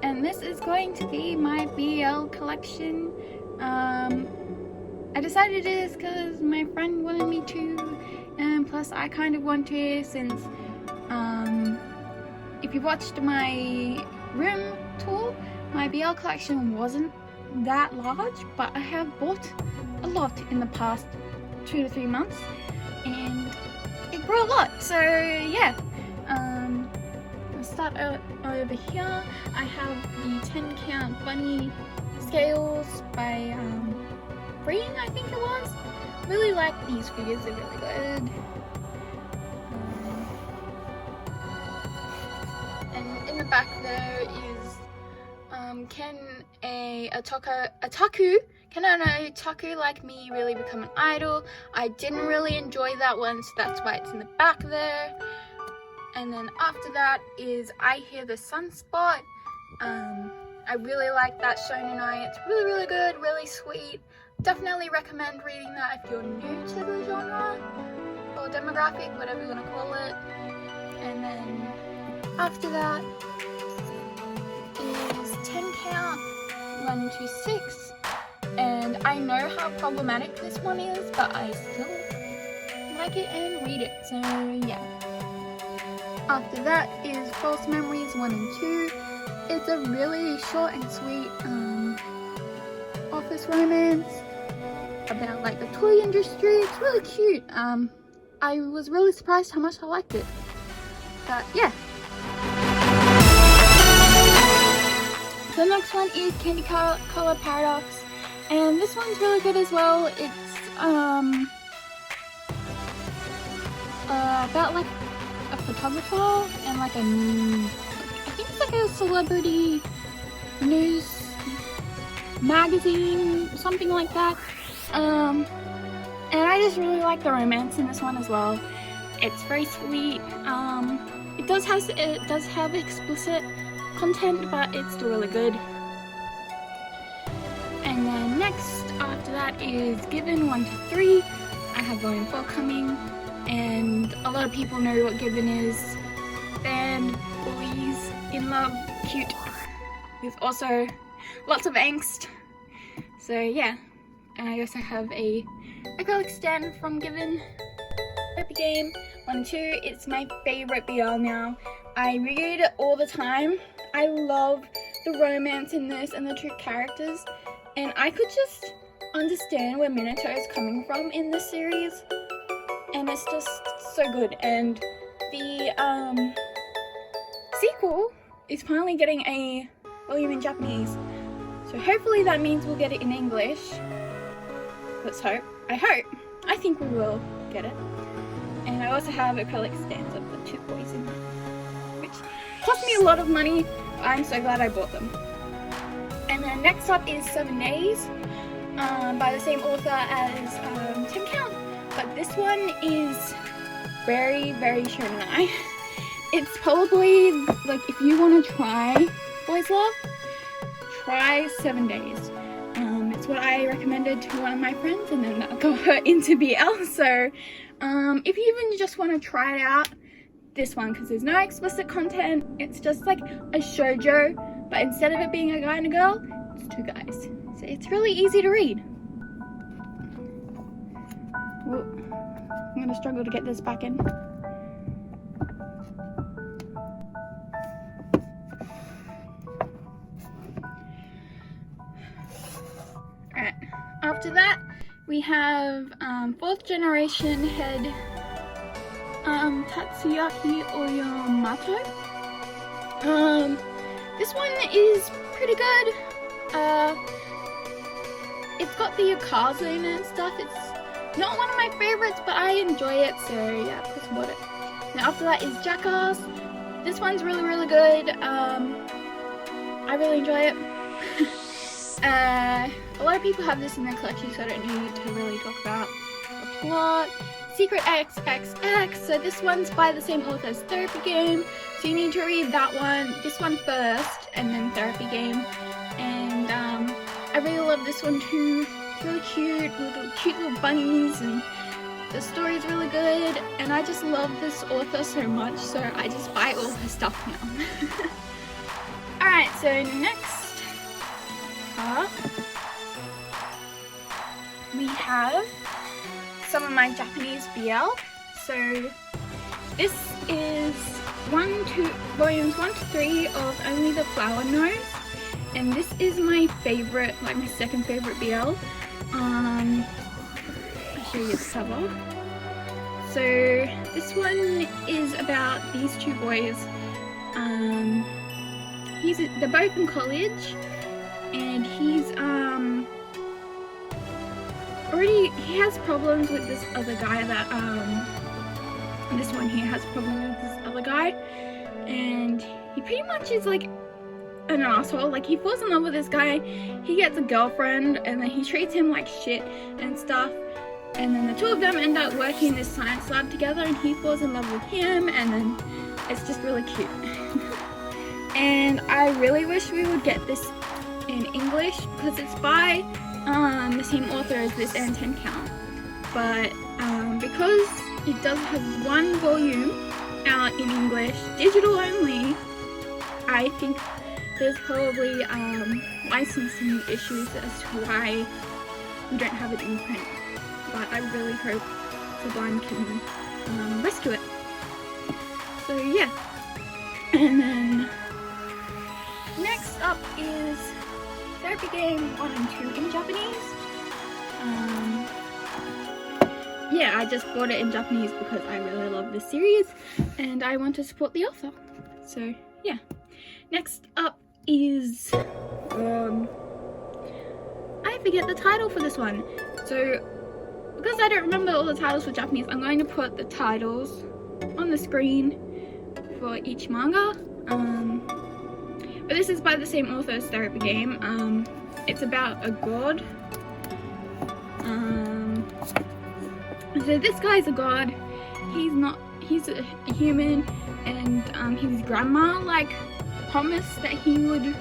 and this is going to be my BL collection. I decided it is because my friend wanted me to, and plus I kind of want to, since if you watched my room tour, my BL collection wasn't that large, but I have bought a lot in the past 2 to 3 months, and it grew a lot. So yeah, I'll start over here. I have the 10 count bunny scales by Green, I think it was. Really like these figures, they're really good. And in the back there is can a otaku like me really become an idol? I didn't really enjoy that one, so that's why it's in the back there. And then after that is I Hear the Sunspot. I really like that shonen eye. It's really, really good, really sweet. Definitely recommend reading that if you're new to the genre or demographic, whatever you want to call it. And then after that is 10 count 1 to 6. And I know how problematic this one is, but I still like it and read it. So yeah. After that is False Memories 1 and 2. It's a really short and sweet office romance about like the toy industry. It's really cute. I was really surprised how much I liked it. But yeah. The next one is Candy Color Paradox, and this one's really good as well. It's about like a photographer and like I think it's like a celebrity news magazine, something like that. And I just really like the romance in this one as well. It's very sweet. It does have explicit content, but it's still really good. And then next after that is Given 1 to 3. I have Volume 4 coming, and a lot of people know what Given is. Band, boys, in love, cute, with also lots of angst. So yeah, and I also have a acrylic stand from Given. Happy Game 1 and 2. It's my favorite BL now. I read it all the time. I love the romance in this and the two characters, and I could just understand where Minato is coming from in this series, and it's just so good. And the sequel is finally getting a volume in Japanese, so hopefully that means we'll get it in English. Let's hope. I think we will get it. And I also have acrylic stands of the two boys in there, which cost me a lot of money. I'm so glad I bought them. And then next up is 7 Days by the same author as 10 Count, but this one is very, very shonen. It's probably like, if you want to try boys love, try 7 Days. It's what I recommended to one of my friends, and then that got her into BL. So if you even just want to try it out, this one, because there's no explicit content, it's just like a shoujo, but instead of it being a guy and a girl, it's 2 guys. So it's really easy to read. Whoa. I'm gonna struggle to get this back in. Alright, after that we have 4th generation head Tatsuyaki Oyamato. This one is pretty good. It's got the Yukaza in it and stuff. It's not one of my favorites, but I enjoy it, so yeah, of course I bought it. Now after that is Jackass. This one's really, really good. I really enjoy it. A lot of people have this in their collection, so I don't need to really talk about the plot. Secret XXX, so this one's by the same author as Therapy Game, so you need to read this one first, and then Therapy Game. And I really love this one too. It's really cute, with cute little bunnies, and the story's really good, and I just love this author so much, so I just buy all her stuff now. Alright, so next up we have some of my Japanese BL. So this is volumes 1 to 3 of Only the Flower Knows, and this is my favorite, like my second favorite BL. I'll show you the cover. So this one is about these two boys. They're both in college, and he has problems with this other guy that this one here has problems with this other guy, and he pretty much is like an asshole. Like, he falls in love with this guy, he gets a girlfriend, and then he treats him like shit and stuff, and then the two of them end up working in this science lab together, and he falls in love with him, and then it's just really cute. And I really wish we would get this in English, because it's by the same author as this and 10 Count, but because it does have one volume out in English, digital only, I think there's probably licensing issues as to why we don't have it in print, but I really hope Sublime can rescue it. So yeah, and then next up is Therapy Game 1 and 2 in Japanese. Yeah, I just bought it in Japanese because I really love this series and I want to support the author. So yeah. Next up is I forget the title for this one. So because I don't remember all the titles for Japanese, I'm going to put the titles on the screen for each manga. But this is by the same author as Therapy Game. It's about a god. So this guy's a god. He's a human, and his grandma like promised that he would,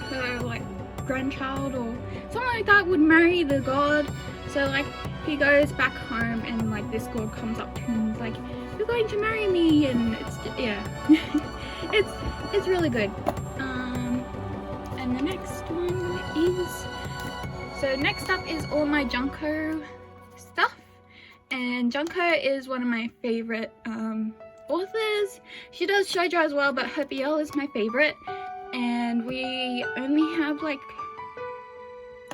her like grandchild or something like that, would marry the god. So like he goes back home, and like this god comes up to him and is like, "You're going to marry me," and it's yeah. it's really good. And the next one is, so next up is all my Junko stuff, and Junko is one of my favorite authors. She does shoujo as well, but her BL is my favorite, and we only have like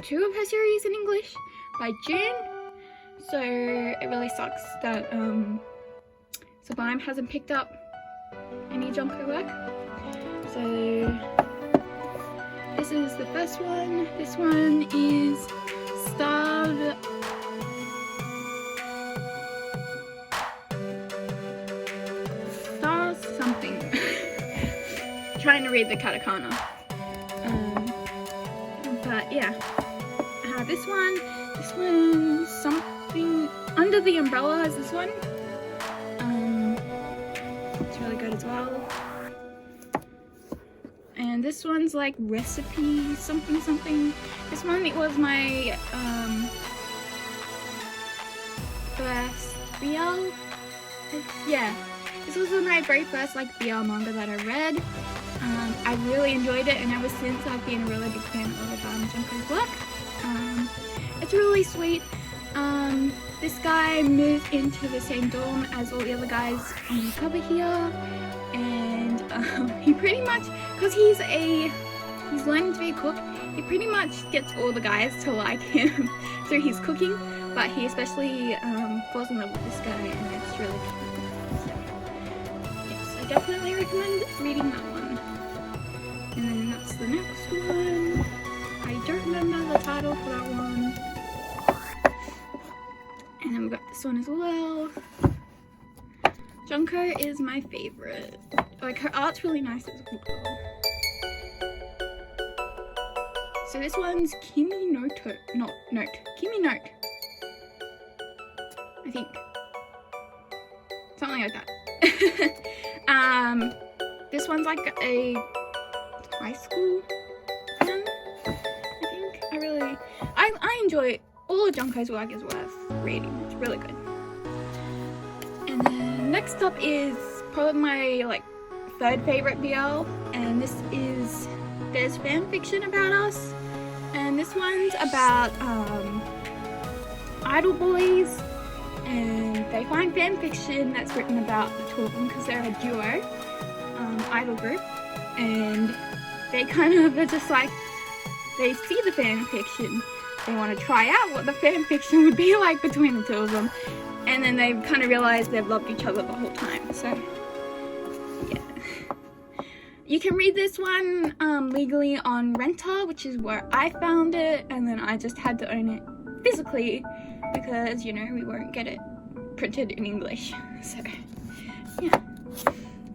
2 of her series in English by June, so it really sucks that Sublime hasn't picked up any Junko work. So this is the first one. This one is Starved something. Trying to read the katakana. But yeah. This one, something Under the Umbrella is this one. It's really good as well. And this one's like Recipe something. This one, it was my first BL. Yeah, this was my very first like BL manga that I read. I really enjoyed it, and ever since I've been a really big fan of Junko's work. It's really sweet. This guy moved into the same dorm as all the other guys on the cover here, and he pretty much, because he's learning to be a cook, he pretty much gets all the guys to like him through his cooking, but he especially falls in love with this guy, and it's really cute. So yes, I definitely recommend reading that one. And then that's the next one. I don't remember the title for that one. And then we got this one as well. Junko is my favorite. Like, her art's really nice as well. So this one's Kimi Note. Kimi Note. I think. Something like that. This one's like a high school fan, I think. I enjoy all of Junko's work is worth reading. It's really good. And then next up is probably my like 3rd favorite BL, and this is there's fan fiction about us, and this one's about idol boys, and they find fan fiction that's written about the two of them because they're a duo idol group, and they kind of are just like, they see the fan fiction, they want to try out what the fan fiction would be like between the two of them, and then they kind of realize they've loved each other the whole time. So yeah, you can read this one legally on Renter, which is where I found it, and then I just had to own it physically because, you know, we won't get it printed in English. So yeah,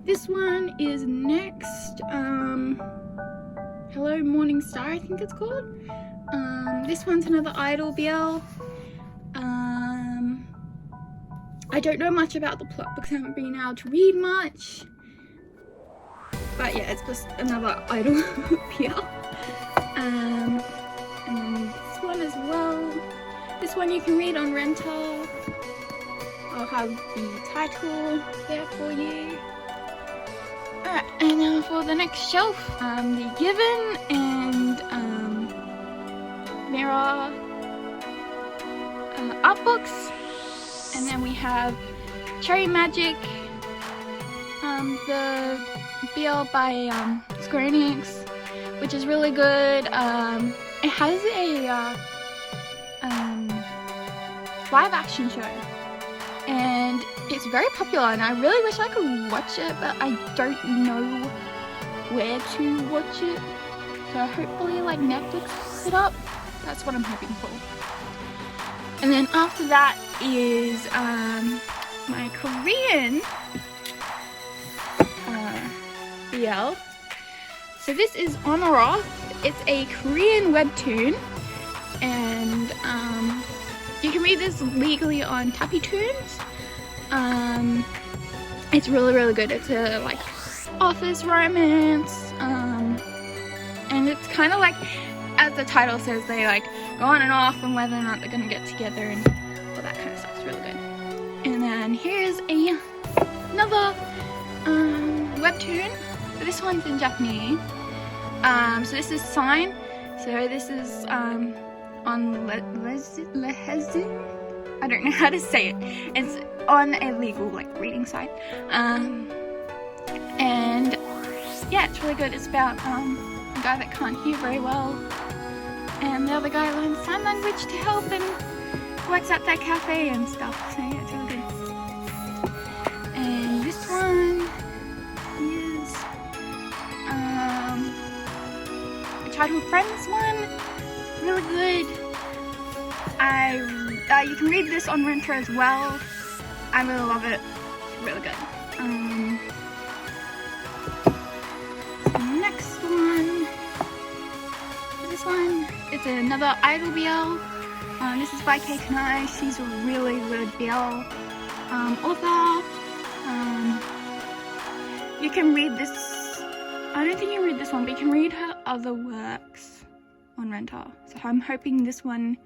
this one is next. Hello Morning Star, I think it's called. This one's another idol BL. I don't know much about the plot because I haven't been able to read much, but yeah, it's just another idol BL. And then this one as well. This one you can read on Renter. I'll have the title there for you. Alright, and now for the next shelf, the Given and Mirror art books. And then we have Cherry Magic, the BL by Square Enix, which is really good. It has a live action show, and it's very popular, and I really wish I could watch it, but I don't know where to watch it. So hopefully like Netflix picks it up. That's what I'm hoping for. And then after that is my Korean BL. So this is Honoroth. It's a Korean webtoon, and you can read this legally on Tappy Toons. It's really good. It's a like office romance, and it's kind of like, as the title says, they like go on and off and whether or not they're gonna get together and all that kind of stuff. It's really good. And then here's another webtoon. This one's in Japanese. So this is Sign. So this is on Lehezin. I don't know how to say it. It's on a legal like reading site. And yeah, it's really good. It's about a guy that can't hear very well, and the other guy learns sign language to help and works at that cafe and stuff. So yeah, it's really good. And this one is a childhood friends one. Really good. You can read this on Renter as well. I really love it. It's really good. Next one. This one, it's another idol BL. This is by Kei Kanai. She's a really good BL author. You can read this. I don't think you read this one, but you can read her other works on Renter. So I'm hoping this one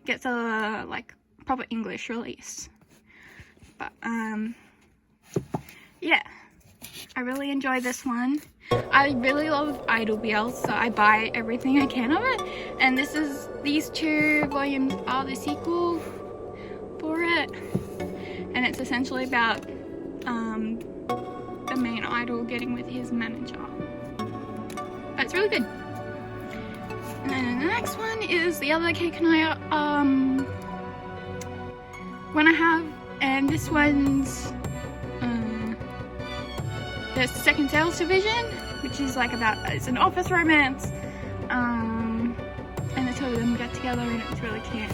gets a like proper English release. But yeah, I really enjoy this one. I really love idol BL, so I buy everything I can of it. And these two volumes are the sequel for it, and it's essentially about the main idol getting with his manager. But it's really good. And then the next one is the other Kei Kanai one I have, and this one's the second sales division, which is like it's an office romance, and the two of them get together and it's really cute.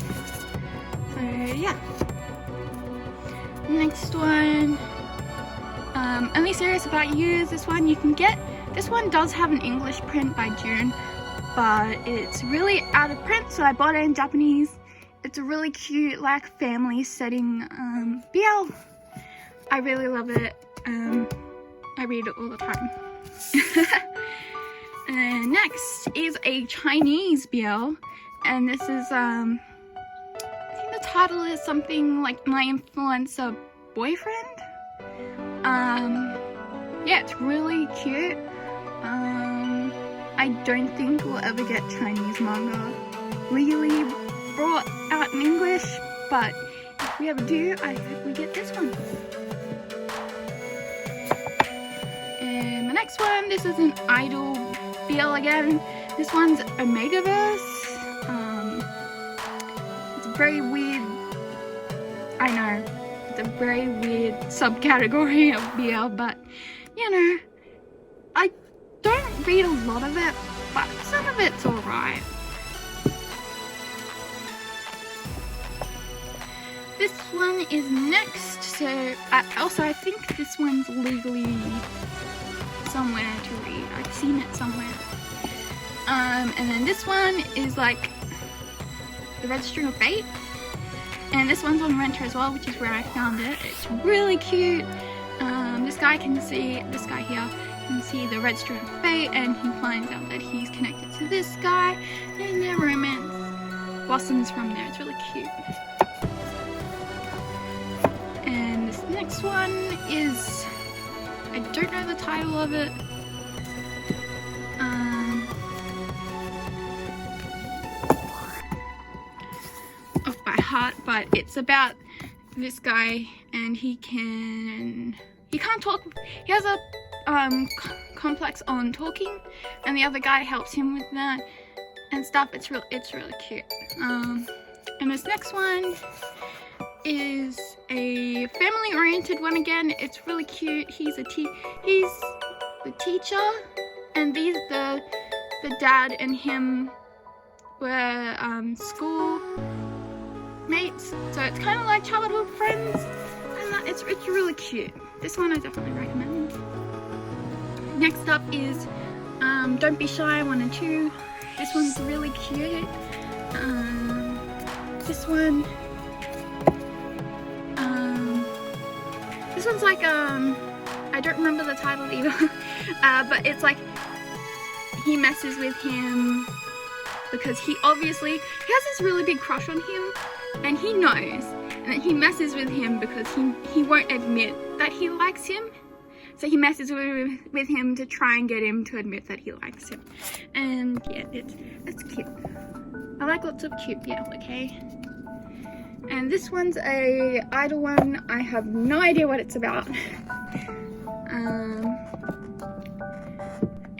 So yeah. Next one, Only Serious About You is this one you can get. This one does have an English print by June, but it's really out of print, so I bought it in Japanese. It's a really cute like family setting BL. I really love it. I read it all the time. And next is a Chinese BL, and this is I think the title is something like My Influencer Boyfriend. Yeah, it's really cute. I don't think we'll ever get Chinese manga legally brought out in English, but if we ever do, I hope we get this one. And the next one, this is an idol BL again. This one's Omegaverse. It's a very weird, I know, it's a very weird subcategory of BL, but you know, I don't read a lot of it, but some of it's alright. This one is next, so also I think this one's legally somewhere to read. I've seen it somewhere. And then this one is like The Red String of Fate, and this one's on Renter as well, which is where I found it. It's really cute. This guy here can see the red string of fate, and he finds out that he's connected to this guy, and their romance blossoms from there. It's really cute. And this next one is, I don't know the title of it. Off by heart, but it's about this guy, and he can't talk. He has a complex on talking, and the other guy helps him with that and stuff. It's really cute. And this next one is a family-oriented one again. It's really cute. He's the teacher, and the dad and him were school mates, so it's kind of like childhood friends, and it's really cute. This one I definitely recommend. Next up is Don't Be Shy 1 and 2. This one's really cute. This one's like I don't remember the title either, but it's like he messes with him because he has this really big crush on him, and he knows, and then he messes with him because he won't admit that he likes him. So he messes with him to try and get him to admit that he likes him. And yeah, it's cute. I like lots of cute BL, okay? And this one's a idol one. I have no idea what it's about.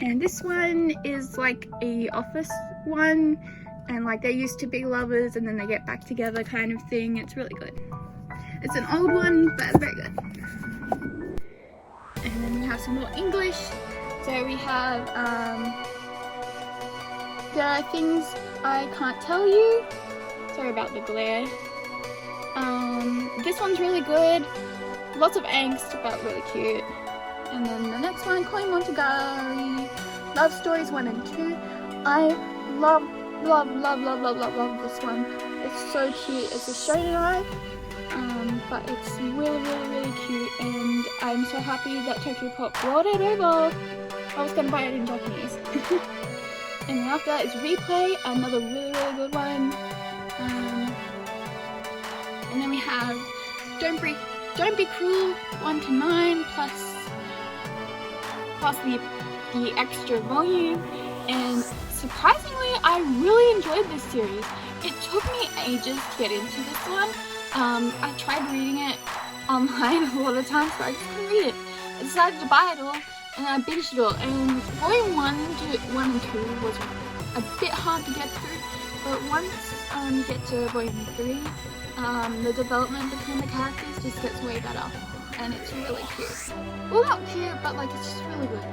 And this one is like a office one, and like they used to be lovers and then they get back together kind of thing. It's really good. It's an old one, but very good. And then we have some more English. So we have There Are Things I Can't Tell You. Sorry about the glare. This one's really good. Lots of angst, but really cute. And then the next one, Koi Monogatari Love Stories 1 and 2. I love this one. It's so cute. It's a shonen, but it's really cute, and I'm so happy that Tokyo Pop brought it over. I was gonna buy it in Japanese. And then after that is Replay, another really good one. And then we have Don't Be Cruel 1 to 9 plus the extra volume. And surprisingly, I really enjoyed this series. It took me ages to get into this one. I tried reading it online a lot of times, but I just couldn't read it. I decided to buy it all, and I binged it all. And volume 1 and 2 was a bit hard to get through, but once you get to volume 3, the development between the characters just gets way better, and it's really cute. Well, not cute, but like it's just really good.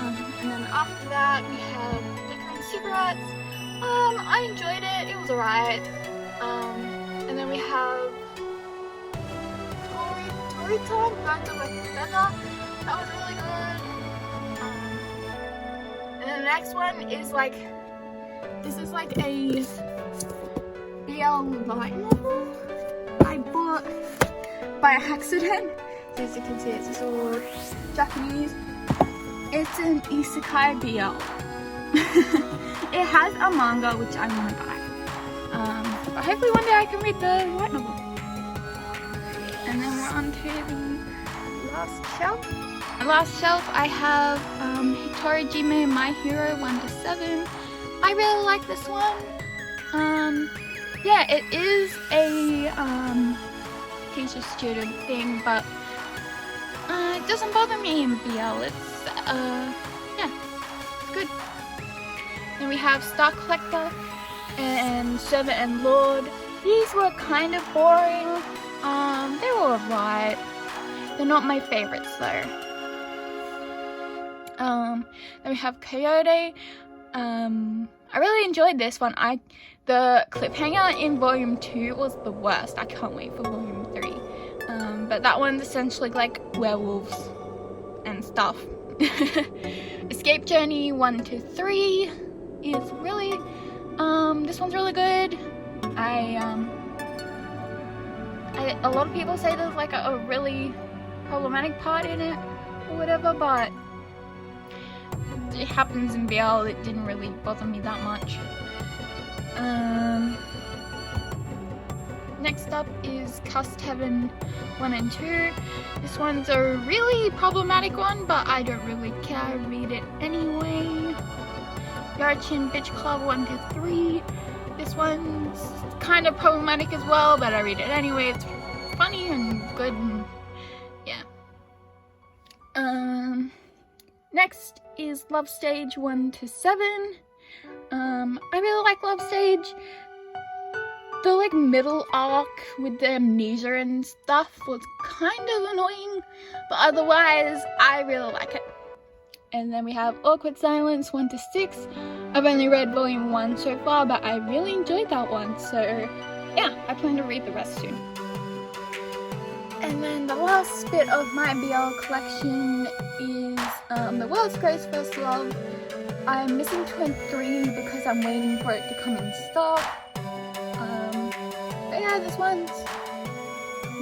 And then after that we have Liquor and Cigarettes. I enjoyed it. It was alright. And then we have Tori-tan, Birds of a Feather. That was really good. And then the next one is like, this is like a BL light novel I bought by accident. So as you can see, it's all Japanese. It's an isekai BL. It has a manga which I want to buy. But hopefully one day I can read the light novel. And then we're on to the last shelf. My last shelf, I have Hitorajime My Hero 1 to 7. I really like this one. Yeah, it is a teacher student thing, but it doesn't bother me in BL. It's yeah, it's good. Then we have Star Collector and Servant and Lord. These were kind of boring. They were alright. They're not my favorites though. Then we have Coyote. I really enjoyed this one. The cliffhanger in volume 2 was the worst. I can't wait for volume 3. But that one's essentially like werewolves and stuff. Escape Journey 1 to 3 is really, this one's really good. A lot of people say there's like a really problematic part in it or whatever, but it happens in BL. It didn't really bother me that much. Next up is Cust Heaven 1 and 2. This one's a really problematic one, but I don't really care. I read it anyway. Yarchin Bitch Club 1 to 3. This one's kind of problematic as well, but I read it anyway. It's funny and good, and yeah. Next is Love Stage 1 to 7. I really like Love Stage. The like middle arc with the amnesia and stuff was kind of annoying, but otherwise I really like it. And then we have Awkward Silence 1 to 6. I've only read volume 1 so far, but I really enjoyed that one, so yeah, I plan to read the rest soon. And then the last bit of my BL collection is The World's Greatest First Love. I'm missing 2 and 3 because I'm waiting for it to come in stock. But yeah, this one's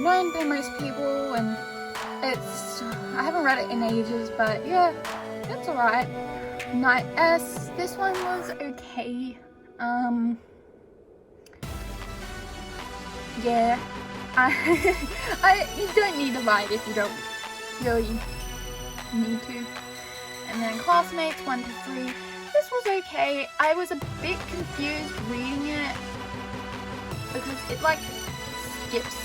known by most people, and I haven't read it in ages, but yeah, it's alright. Night S, this one was okay. Yeah, you don't need to buy it if you don't really need to. And then Classmates 1 to 3. This was okay. I was a bit confused reading it because it like skips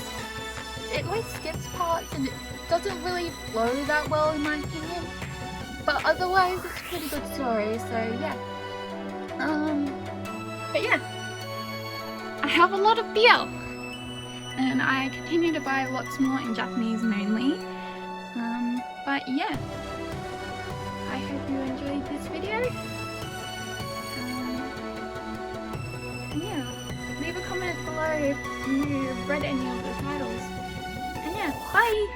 parts and it doesn't really flow that well in my opinion. But otherwise it's a pretty good story, so yeah. But yeah, I have a lot of BL and I continue to buy lots more in Japanese mainly. But yeah, I hope you enjoyed this video. And yeah, leave a comment below if you've read any of the titles. And yeah, bye!